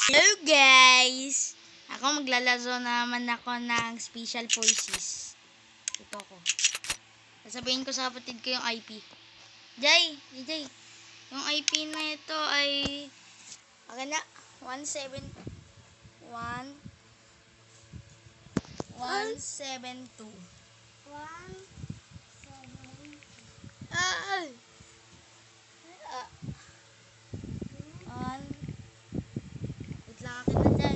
Hello guys! Ako maglalazo naman ako ng special forces. Ito ko. Sasabihin ko sa kapatid ko yung IP. Jay! Yung IP na ito ay okay na. 172. 1, wait lang akin na Jay.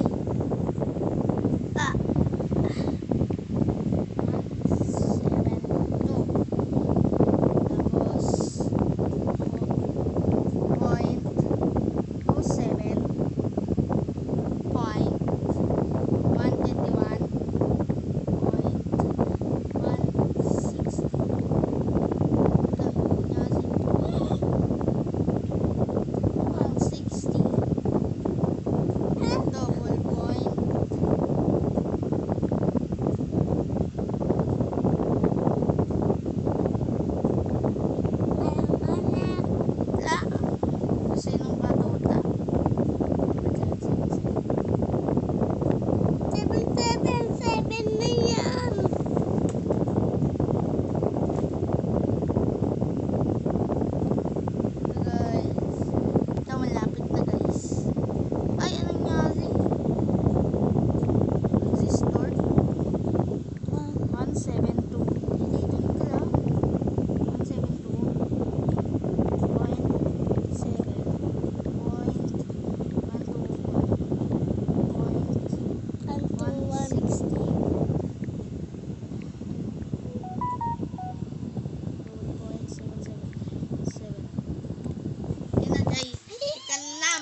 172.7.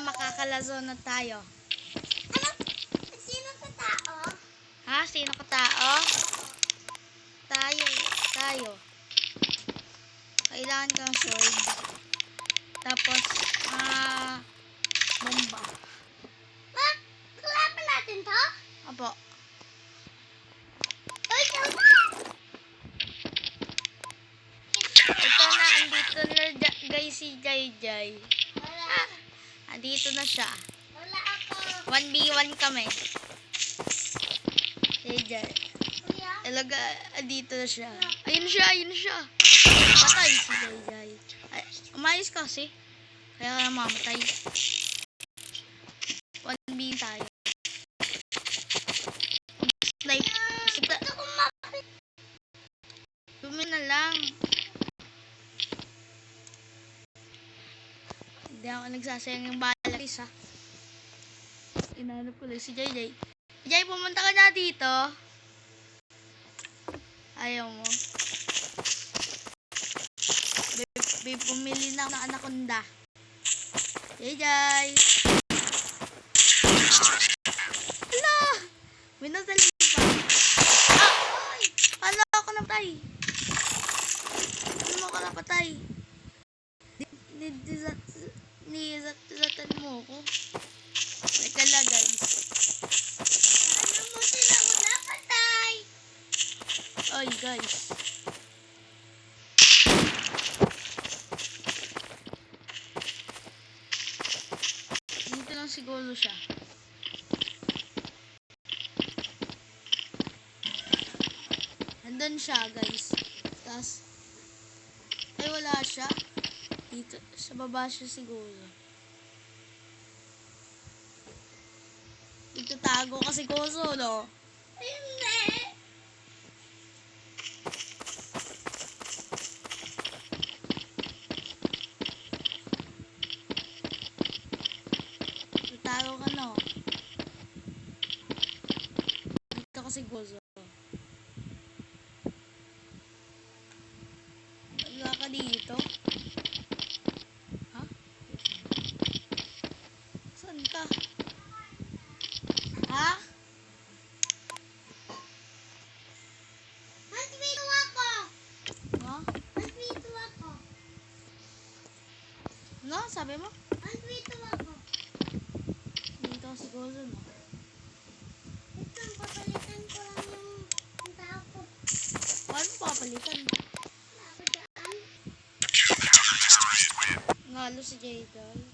Makakalazo na tayo. Ano? Sino ka tao? Ha? Sino ka tao? Tayo. Kailangan kang sword. Tapos, bomba. Kalaban natin to? Apo. Uy, tama! Ito na, andito na guys si Jay. Wala. Andito na siya. Wala ako. 1v1 kami. Jay. Kuya? Talaga, andito na siya. Ayun siya. Patay si Jay. Ay, umayos kasi. Kaya mamatay. 1v tayo. Snipe. Gusto ko mapit. Dumi na lang. Hindi ako nagsasayang yung balis ha. Inanap ko lang si Jay. Jay, pumunta ka na dito. Ayaw mo. Babe, pumili na ako ng anaconda. Jay. Hala! Minadali pa. Ay! Paano ako napatay? Paano ako napatay? Nizatan mo ako. Teka lang guys. Ano mo sila ko napatay? Oy guys. Dito lang siguro siya. Nandun siya guys. Tapos ay wala siya. Dito sa baba siya siguro. Itatago kasi koso no. Hindi. Itatago ka no. Dito kasi koso. Wala ka dito. Ha? Saan ka? Ha? Nandito ako. Ha? Nandito ako. No? Sabi mo? Nandito ako. Dito kasi koso no. Ito, papalitan ko lang yung tao ko. Paano papalitan? Wala ko dyan. Ngalo si Jayden.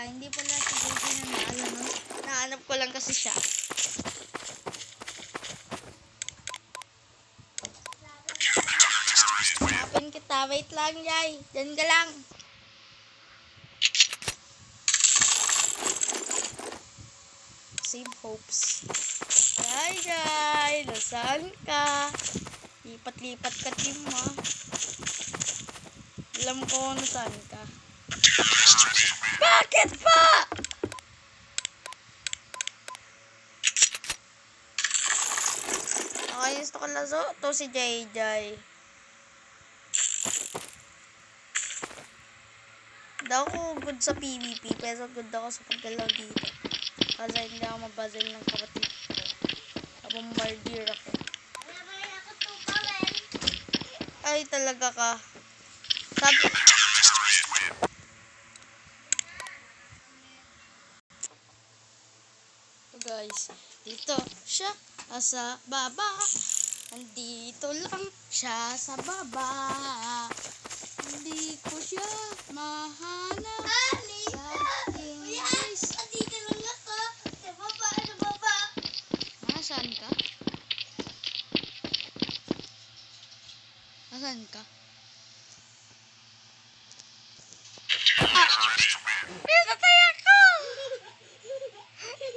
Hindi pala si JJ na naano, no? Nahanap ko lang kasi siya. Hanapin kita. Wait lang, Jai. Diyan ka lang. Save hopes. Jai, nasaan ka? Lipat-lipat ka, team, ha? Alam ko nasaan ka. Bakit pa? Okay, gusto ko lazo. Ito si JJ. Hindi ako good sa PvP, pero good ako sa paggalaw dito. Kasi hindi ako mabazil ng kapatid ko. Bombardier ako. Ay, talaga ka. Sabi... Ito guys, dito siya sa baba. Nandito lang siya sa baba. Hindi ko siya mahanap. Andito lang ako. Sa baba. Nasaan ka? Nasaan ka? Pinatay ako!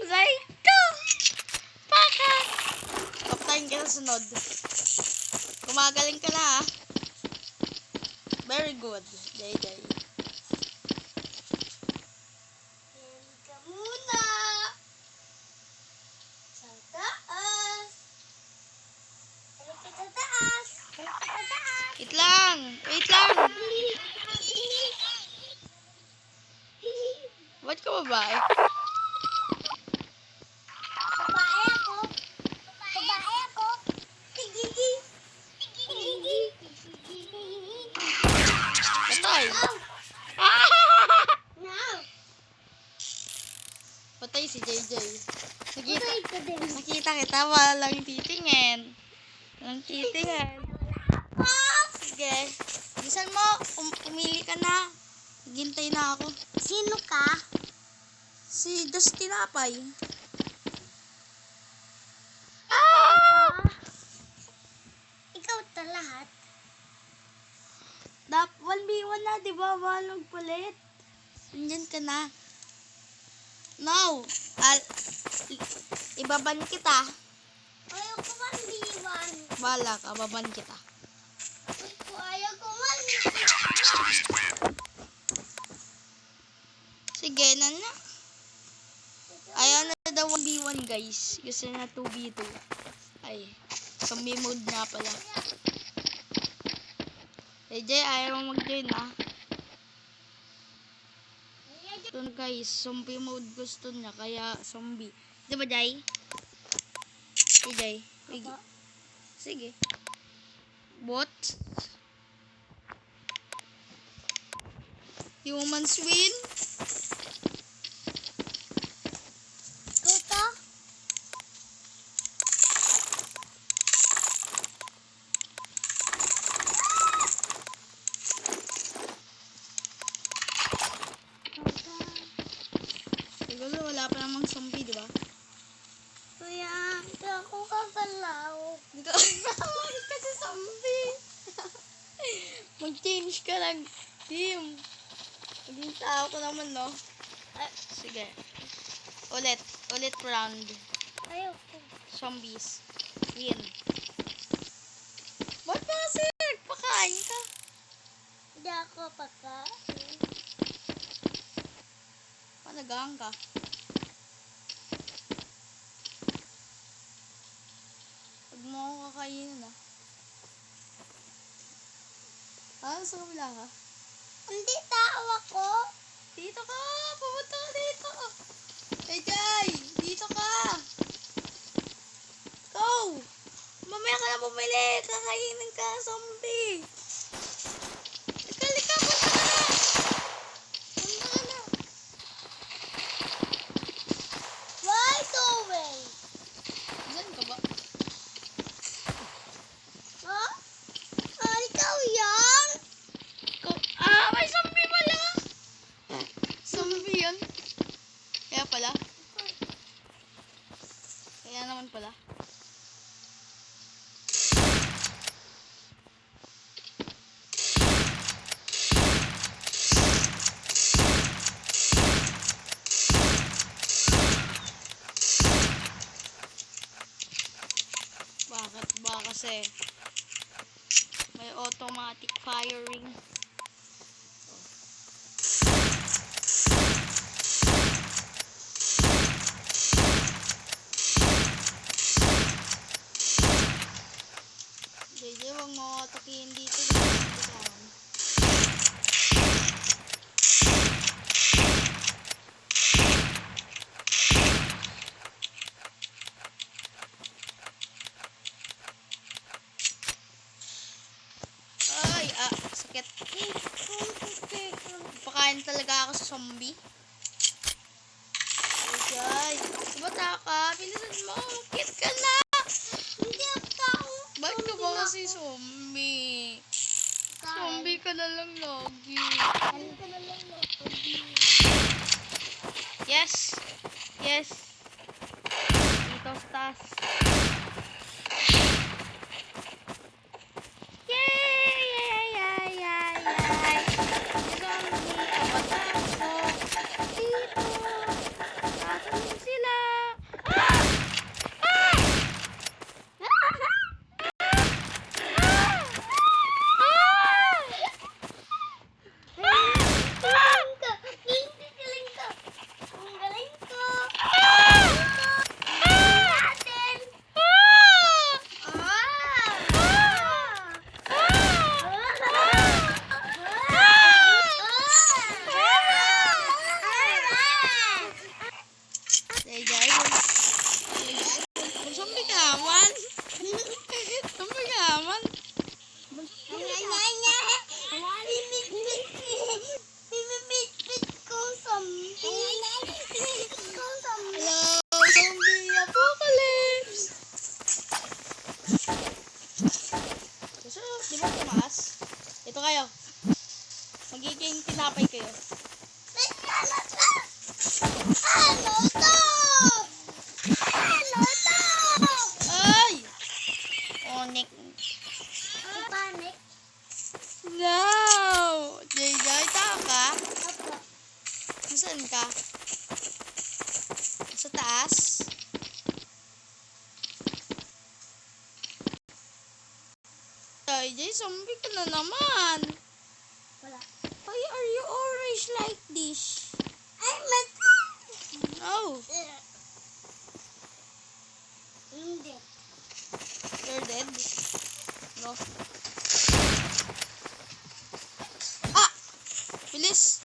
Zay ko! Bakit? Kaptayin ka sa sunod. Gumagaling ka na, ha? Very good, JJ. Yan ka muna. Sa taas. Halika sa taas. Wait lang! Wait lang! Ba't ka babae? Babae ako. Tigigi. Patay! Now. Patay si JJ. Patay ka din. Nakita kita, walang titingin. Walang titingin. Sige. Bisan mo, umili ka na. Hintay na ako. Sino ka? Si Justin Apay. Ikaw ta lahat. 1v1 na, di ba? Walang palit. Nandyan ka na. No! Ibaban kita. Ayaw ko man liwan. Bala ka, baban kita. Ayaw ko man. Sige, na. Ayaw na daw 1v1 guys. Gusto na 2v2. Ay, zombie mode nga pala. JJ, ayaw mo mag-join, ha? Ito na guys, zombie mode gusto niya, kaya zombie. Di ba, Jai? Jai, sige. What? Humans win? Ikaw ta? Siguro wala pa namang zombie, di ba? Kuya, hindi ako kakalaw. Hindi ka kasi zombie. Mag-change ka lang, team. Maging tao ko naman, no? Sige. Ulit round. Ayaw ko. Zombies. Win. Ba't ba kasi nagpakain ka? Hindi ako pagkain. Panagaan ka. Huwag mo ako kakainin, ha? Sa kabila ka? Hindi tao ako. Dito ka! Pumunta ka dito! Hey, Jai! Dito ka! Go! Mamaya ka na bumili! Kakainin ka, zombie! Lika! Punta ka na! Punta ka na! Why going? Diyan ka ba? Ha? Ikaw yan? May zombie pala! Zombie yun? Kasi may automatic firing. JJ, huwag mo atakihin dito. Ay, sakit. Pakain talaga ako sa zombie. JJ, bata ka. Bilisan mo. Kit ka na. Hindi ako tao. Bakit ka ba kasi zombie? Zombie ka na lang lagi. Ano ka na lang lagi? Yes. Yes. Dito sa taas. Yay! Yay! Yay! Yay! Yay! Zombie kabata ko. Dito. Nasaan sila? Ah! Ah! Galing ka. Ang galing ko. Natin. Zombie ka naman. Zombie ka naman. Hello, zombie apocalypse. So, di ba tumaas? Ito kayo. Magiging tinapay kayo. Ay! Onik. No! Jay, tao ka? Nasaan ka? Sa taas? Jay, zombie ka na naman. Why are you always like this? Oh, you're dead. No.